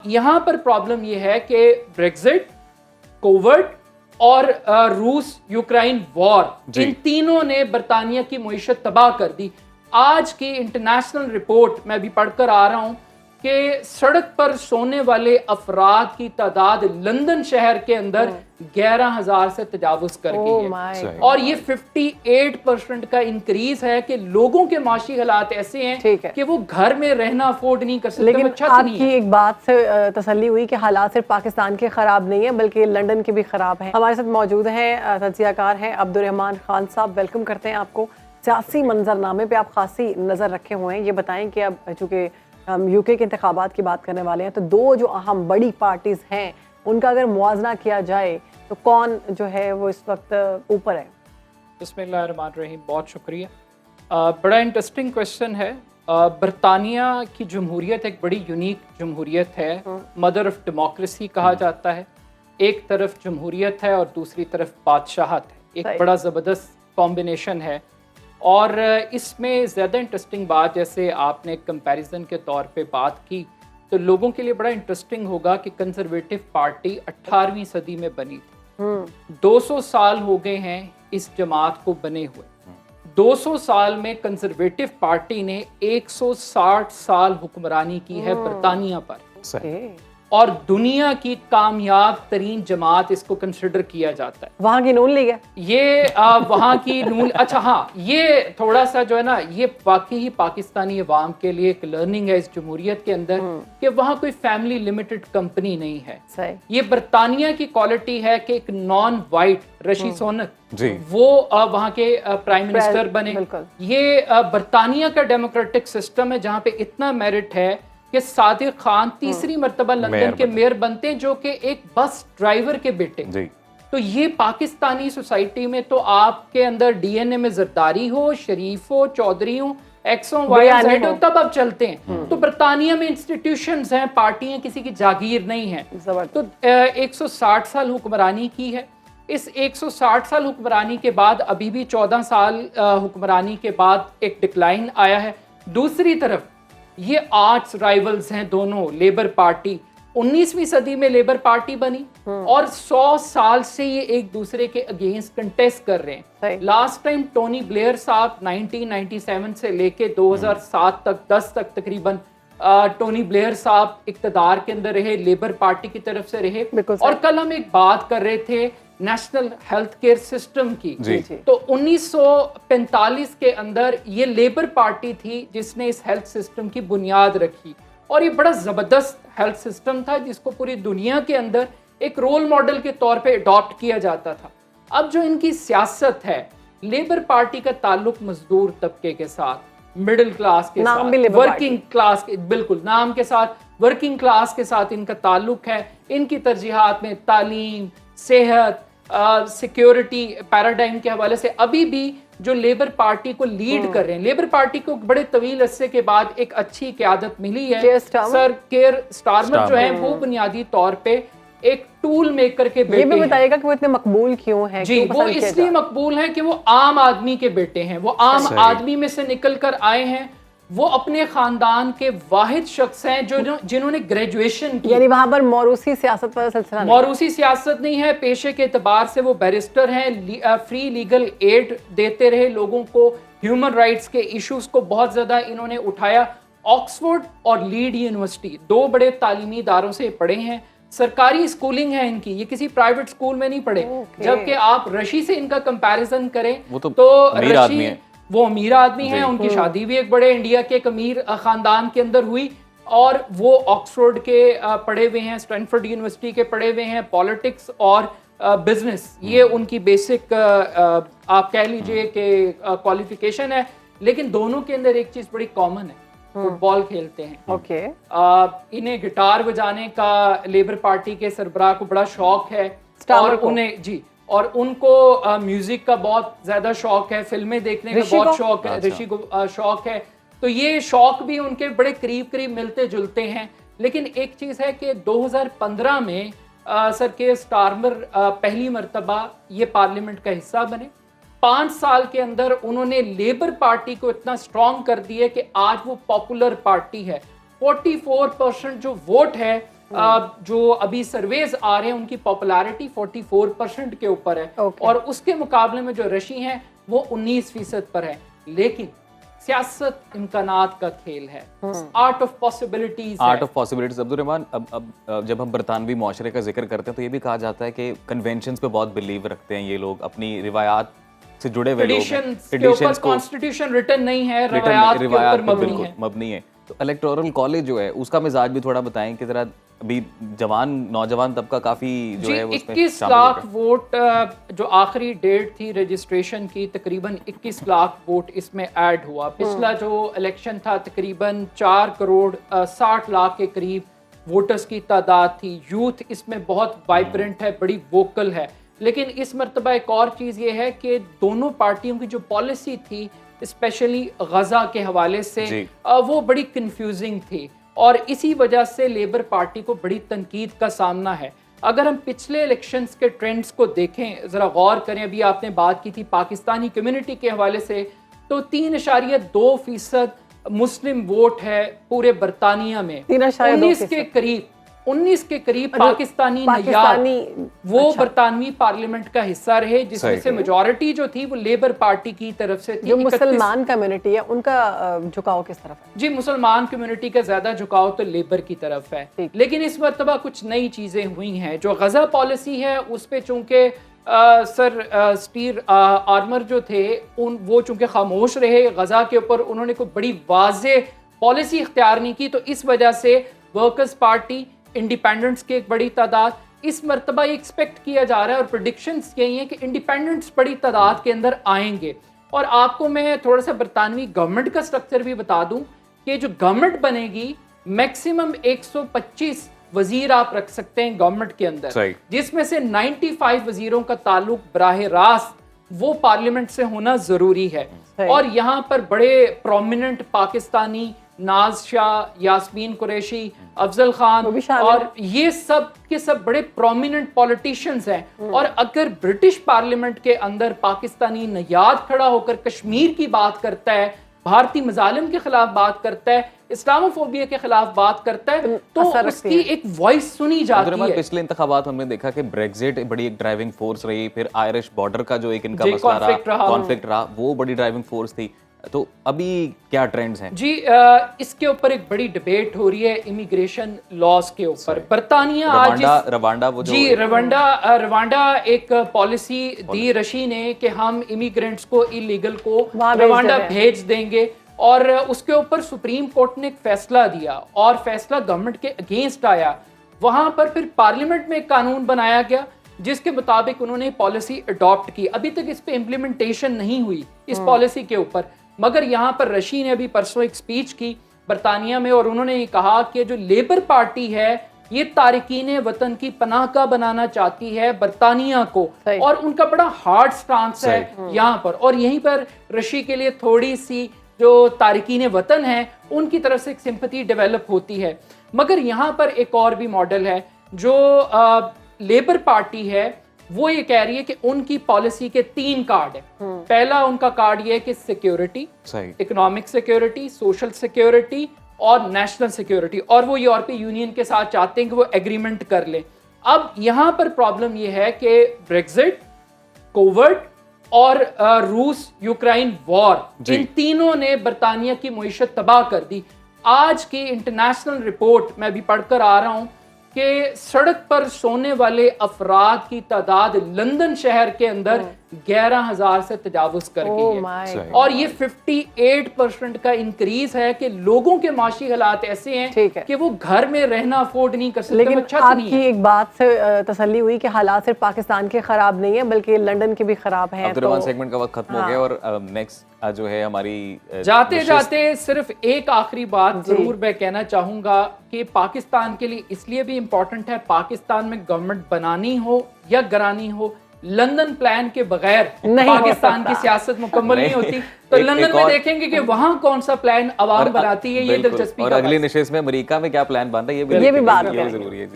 یہاں پر پرابلم یہ ہے کہ بریگزٹ، کووڈ اور روس یوکرائن وار، ان تینوں نے برطانیہ کی معیشت تباہ کر دی. آج کی انٹرنیشنل رپورٹ میں بھی پڑھ کر آ رہا ہوں کہ سڑک پر سونے والے افراد کی تعداد لندن شہر کے اندر 11,000 سے تجاوز کر گئی ہے، اور یہ 58% کا انکریز ہے کہ لوگوں کے معاشی حالات ایسے ہیں کہ وہ گھر میں رہنا افورڈ نہیں کر سکتے. لیکن آپ کی ایک بات سے تسلی ہوئی کہ حالات صرف پاکستان کے خراب نہیں ہیں بلکہ لندن کے بھی خراب ہیں. ہمارے ساتھ موجود ہیں تجزیہ کار ہیں عبدالرحمان خان صاحب. ویلکم کرتے ہیں آپ کو. سیاسی منظرنامے پہ آپ خاصی نظر رکھے ہوئے ہیں. یہ بتائیں کہ اب چونکہ ہم یو کے انتخابات کی بات کرنے والے ہیں تو دو جو اہم بڑی پارٹیز ہیں ان کا اگر موازنہ کیا جائے تو کون جو ہے وہ اس وقت اوپر ہے؟ بسم اللہ الرحمن الرحیم. بہت شکریہ. بڑا انٹرسٹنگ کویشچن ہے. برطانیہ کی جمہوریت ایک بڑی یونیک جمہوریت ہے. مدر آف ڈیموکریسی کہا جاتا ہے. ایک طرف جمہوریت ہے اور دوسری طرف بادشاہت ہے. ایک بڑا زبردست کمبینیشن ہے. اور اس میں زیادہ انٹرسٹنگ بات، جیسے آپ نے کمپیریزن کے طور پہ بات کی، تو لوگوں کے لیے بڑا انٹرسٹنگ ہوگا کہ کنزرویٹو پارٹی 18ویں صدی میں بنی تھی. 200 سال ہو گئے ہیں اس جماعت کو بنے ہوئے. 200 سال میں کنزرویٹو پارٹی نے 160 سال حکمرانی کی ہے برطانیہ پر، اور دنیا کی کامیاب ترین جماعت اس کو کنسیڈر کیا جاتا ہے. وہاں کی نون لیگ ہے یہ وہاں کی نون. اچھا ہاں، یہ تھوڑا سا جو ہے نا، یہ واقعی پاکستانی عوام کے لیے ایک لرننگ ہے اس جمہوریت کے اندر کہ وہاں کوئی فیملی لمیٹڈ کمپنی نہیں ہے. یہ برطانیہ کی کوالٹی ہے کہ ایک نان وائٹ رشی سونک وہ وہاں کے پرائم منسٹر بنے. یہ برطانیہ کا ڈیموکریٹک سسٹم ہے جہاں پہ اتنا میرٹ ہے کہ صادق خان تیسری مرتبہ لندن کے میئر بنتے ہیں، جو کہ ایک بس ڈرائیور کے بیٹے. تو یہ پاکستانی سوسائٹی میں تو آپ کے اندر ڈی این اے میں زرداری ہو، شریف ہو، چودھری ہو، ایکس ہو، وائی زیڈ ہو، تب اب چلتے ہیں. تو برطانیہ میں انسٹیٹیوشنز ہیں، پارٹیاں کسی کی جاگیر نہیں ہیں. تو 160 سال حکمرانی کی ہے. اس 160 سال حکمرانی کے بعد ابھی بھی 14 سال حکمرانی کے بعد ایک ڈکلائن آیا ہے. دوسری طرف یہ آرٹس رائیولز ہیں دونوں. لیبر پارٹی 19ویں صدی میں لیبر پارٹی بنی اور 100 سال سے یہ ایک دوسرے کے اگینسٹ کنٹیسٹ کر رہے ہیں. لاسٹ ٹائم ٹونی بلیئر صاحب 1997 سے لے کے 2007 تک 10 تک تقریباً ٹونی بلیئر صاحب اقتدار کے اندر رہے، لیبر پارٹی کی طرف سے رہے. اور کل ہم ایک بات کر رہے تھے نیشنل ہیلتھ کیئر سسٹم کی. تو 1945 کے اندر یہ لیبر پارٹی تھی جس نے اس ہیلتھ سسٹم کی بنیاد رکھی، اور یہ بڑا زبردست ہیلتھ سسٹم تھا جس کو پوری دنیا کے اندر ایک رول ماڈل کے طور پہ اڈاپٹ کیا جاتا تھا. اب جو ان کی سیاست ہے، لیبر پارٹی کا تعلق مزدور طبقے کے ساتھ، مڈل کلاس کے ساتھ، ورکنگ کلاس کے، بالکل نام کے ساتھ ورکنگ کلاس کے ساتھ ان کا تعلق ہے. ان کی ترجیحات میں تعلیم، صحت، سیکیورٹی پیراڈائم کے حوالے سے ابھی بھی جو لیبر پارٹی کو لیڈ کر رہے ہیں. لیبر پارٹی کو بڑے طویل عرصے کے بعد ایک اچھی قیادت ملی ہے. سر کیئر سٹارمر جو ہیں وہ بنیادی طور پہ ایک ٹول میکر کے بیٹے ہیں. یہ بھی بتائیے گا کہ وہ اتنے مقبول کیوں ہیں؟ جی، وہ اس لیے مقبول ہیں کہ وہ عام آدمی کے بیٹے ہیں. وہ عام آدمی میں سے نکل کر آئے ہیں. وہ اپنے خاندان کے واحد شخص ہیں جنہوں نے گریجویشن کی. یعنی وہاں پر موروثی سیاست پر سلسلہ نہیں، موروثی سیاست نہیں ہے. پیشے کے اعتبار سے وہ بیرسٹر ہیں. فری لیگل ایڈ دیتے رہے لوگوں کو. ہیومن رائٹس کے ایشوز کو بہت زیادہ انہوں نے اٹھایا. آکسفورڈ اور لیڈ یونیورسٹی دو بڑے تعلیمی اداروں سے پڑھے ہیں. سرکاری اسکولنگ ہے ان کی، یہ کسی پرائیویٹ اسکول میں نہیں پڑھے. جبکہ آپ رشی سے ان کا کمپیریزن کریں تو رشی وہ امیر آدمی ہیں. ان کی شادی بھی ایک بڑے انڈیا کے ایک امیر خاندان کے اندر ہوئی، اور وہ آکسفورڈ کے پڑھے ہوئے ہیں، اسٹینفورڈ یونیورسٹی کے پڑھے ہوئے ہیں. پالیٹکس اور بزنس یہ ان کی بیسک آپ کہہ لیجئے کہ کوالیفیکیشن ہے. لیکن دونوں کے اندر ایک چیز بڑی کامن ہے، فٹ بال کھیلتے ہیں. انہیں گٹار بجانے کا لیبر پارٹی کے سربراہ کو بڑا شوق ہے، اور انہیں اور ان کو میوزک کا بہت زیادہ شوق ہے. فلمیں دیکھنے کا بہت شوق ہے. رشی کو شوق ہے. تو یہ شوق بھی ان کے بڑے قریب ملتے جلتے ہیں. لیکن ایک چیز ہے کہ 2015 میں سر کیئر سٹارمر پہلی مرتبہ یہ پارلیمنٹ کا حصہ بنے. 5 سال کے اندر انہوں نے لیبر پارٹی کو اتنا سٹرونگ کر دیا کہ آج وہ پاپولر پارٹی ہے. 44% جو ووٹ ہے जो अभी सर्वेज आ रहे हैं उनकी पॉपुलैरिटी 44% के ऊपर है और उसके मुकाबले में जो रशी हैं वो 19% पर है। लेकिन सियासत इम्कानात का खेल है, आर्ट ऑफ पॉसिबिलिटीज। अब्दुर्रहमान, अब जब हम बरतानवी मुआशरे का जिक्र करते हैं तो ये भी कहा जाता है कि कन्वेंशंस पे बहुत बिलीव रखते हैं ये लोग, अपनी रिवायात से जुड़े हुए लोग हैं, ट्रेडिशंस को कॉन्स्टिट्यूशन रिटन नहीं है, रिवायात के ऊपर मबनी है। तो इलेक्टोरल कॉलेज जो है उसका मिजाज भी थोड़ा बताएं कि जरा अभी नौजवान तबका काफी जो है 21 लाख वोट जो आखिरी डेट थी रजिस्ट्रेशन की, तकरीबन 21 लाख वोट इसमें ऐड हुआ। पिछला जो इलेक्शन था तकरीबन 4 करोड़ 60 लाख के करीब वोटर्स की तादाद थी। यूथ इसमें बहुत वाइब्रेंट है, बड़ी वोकल है। लेकिन इस मरतबा एक और चीज़ ये है कि दोनों पार्टियों की जो पॉलिसी थी स्पेशली गजा के हवाले से वो बड़ी कंफ्यूजिंग थी और इसी वजह से लेबर पार्टी को बड़ी तनकीद का सामना है। अगर हम पिछले इलेक्शंस के ट्रेंड्स को देखें, ज़रा गौर करें, अभी आपने बात की थी पाकिस्तानी कम्युनिटी के हवाले से, तो 3.2% मुस्लिम वोट है पूरे बरतानिया में। 19 के करीब पाकिस्तानी वो बरतानवी पार्लियामेंट का हिस्सा रहे, जिसमें से मेजॉरिटी जो थी वो लेबर पार्टी की तरफ से थी। जो मुसलमान कम्युनिटी है उनका झुकाव किस तरफ है? जी, मुसलमान कम्युनिटी का ज्यादा झुकाव तो लेबर की तरफ है। लेकिन इस मरतबा कुछ नई चीजें हुई हैं। जो गजा पॉलिसी है उस पे चूंकि सर स्टीर आर्मर जो थे वो चूंकि खामोश रहे गजा के ऊपर, उन्होंने कोई बड़ी वाज़ेह पॉलिसी इख्तियार नहीं की, तो इस वजह से वर्कर्स पार्टी, इंडिपेंडेंट्स की एक बड़ी तादाद, इस मरतबा ये एक्सपेक्ट किया जा रहा है और प्रेडिक्शंस यही हैं कि इंडिपेंडेंट्स बड़ी तादाद के अंदर आएंगे। और आपको मैं थोड़ा सा बरतानवी गवर्नमेंट का स्ट्रक्चर भी बता दूं कि जो गवर्नमेंट बनेगी मैक्सिमम 125 वजीर आप रख सकते हैं गवर्नमेंट के अंदर, जिसमें से 95 वजीरों का ताल्लुक बराह रास्त वो पार्लियामेंट से होना जरूरी है। और यहाँ पर बड़े प्रोमिनेंट पाकिस्तानी नाज शाह, यास्मीन कुरैशी, अफजल खान और ये सब के सब बड़े प्रोमिनेंट पॉलिटिशियंस हैं। और अगर ब्रिटिश पार्लियामेंट के अंदर पाकिस्तानी नयाद खड़ा होकर कश्मीर की बात करता है, भारतीय मजालिम के खिलाफ बात करता है, इस्लामोफोबिया के खिलाफ बात करता है, तो उसकी एक वॉइस सुनी जाती है। पिछले इंतखाबात हमने देखा कि ब्रेक्जिट बड़ी एक ड्राइविंग फोर्स रही, फिर आयरिश बॉर्डर का जो एक इनका मसला रहा, कॉन्फ्लिक्ट रहा, वो बड़ी ड्राइविंग फोर्स थी। तो अभी क्या ट्रेंड्स हैं? जी, इसके ऊपर एक बड़ी डिबेट हो रही है इमिग्रेशन लॉज के ऊपर। बरतानिया आज रवांडा एक पॉलिसी दी रशी ने कि हम इमिग्रेंट्स को इलीगल को रवांडा भेज देंगे, और उसके ऊपर सुप्रीम कोर्ट ने एक फैसला दिया और फैसला गवर्नमेंट के अगेंस्ट आया। वहां पर फिर पार्लियामेंट में एक कानून बनाया गया जिसके मुताबिक उन्होंने पॉलिसी अडॉप्ट की। अभी तक इस पे इम्प्लीमेंटेशन नहीं हुई इस पॉलिसी के ऊपर, मगर यहाँ पर रशी ने अभी परसों एक स्पीच की बरतानिया में और उन्होंने कहा कि जो लेबर पार्टी है ये तारिकीन वतन की पनाहगाह बनाना चाहती है बरतानिया को, और उनका बड़ा हार्ड स्टांस है यहाँ पर। और यहीं पर रशी के लिए थोड़ी सी जो तारिकीन वतन है उनकी तरफ से एक सिंपैथी डेवलप होती है। मगर यहाँ पर एक और भी मॉडल है। जो लेबर पार्टी है वो ये कह रही है कि उनकी पॉलिसी के 3 कार्ड है। पहला उनका कार्ड ये है कि security, economic security, social security और नेशनल सिक्योरिटी, और वो यूरोपीय यूनियन के साथ चाहते हैं कि वो एग्रीमेंट कर ले। अब यहाँ पर प्रॉब्लम ये है कि ब्रेक्जिट, कोविड और रूस यूक्रेन वॉर, इन तीनों ने बरतानिया की मुईशत तबाह कर दी। आज की इंटरनेशनल रिपोर्ट मैं अभी पढ़कर आ रहा हूं कि सड़क पर सोने वाले अफराद की तादाद लंदन शहर के अंदर 11,000 से तजावुज कर गई है, और ये 58% का इंक्रीज है कि लोगों के माशी हालात ऐसे हैं कि वो घर में रहना अफोर्ड नहीं कर सकते। लेकिन आपकी एक बात से तसल्ली हुई कि हालात सिर्फ पाकिस्तान के खराब नहीं है बल्कि लंदन के भी खराब हैं। तो सेगमेंट का वक्त खत्म हो गया और नेक्स्ट जो है हमारी जाते जाते सिर्फ एक आखिरी बात जरूर मैं कहना चाहूंगा कि पाकिस्तान के लिए इसलिए भी इम्पोर्टेंट है, पाकिस्तान में गवर्नमेंट बनानी हो या गिरानी हो, लंदन प्लान के बगैर पाकिस्तान की सियासत मुकम्मल नहीं होती। तो लंदन में देखेंगे कि वहाँ कौन सा प्लान अवाम बनाती है, ये दिलचस्पी। और अगली नशिस्त में अमेरिका में क्या प्लान बनता है ये भी बात जरूरी है।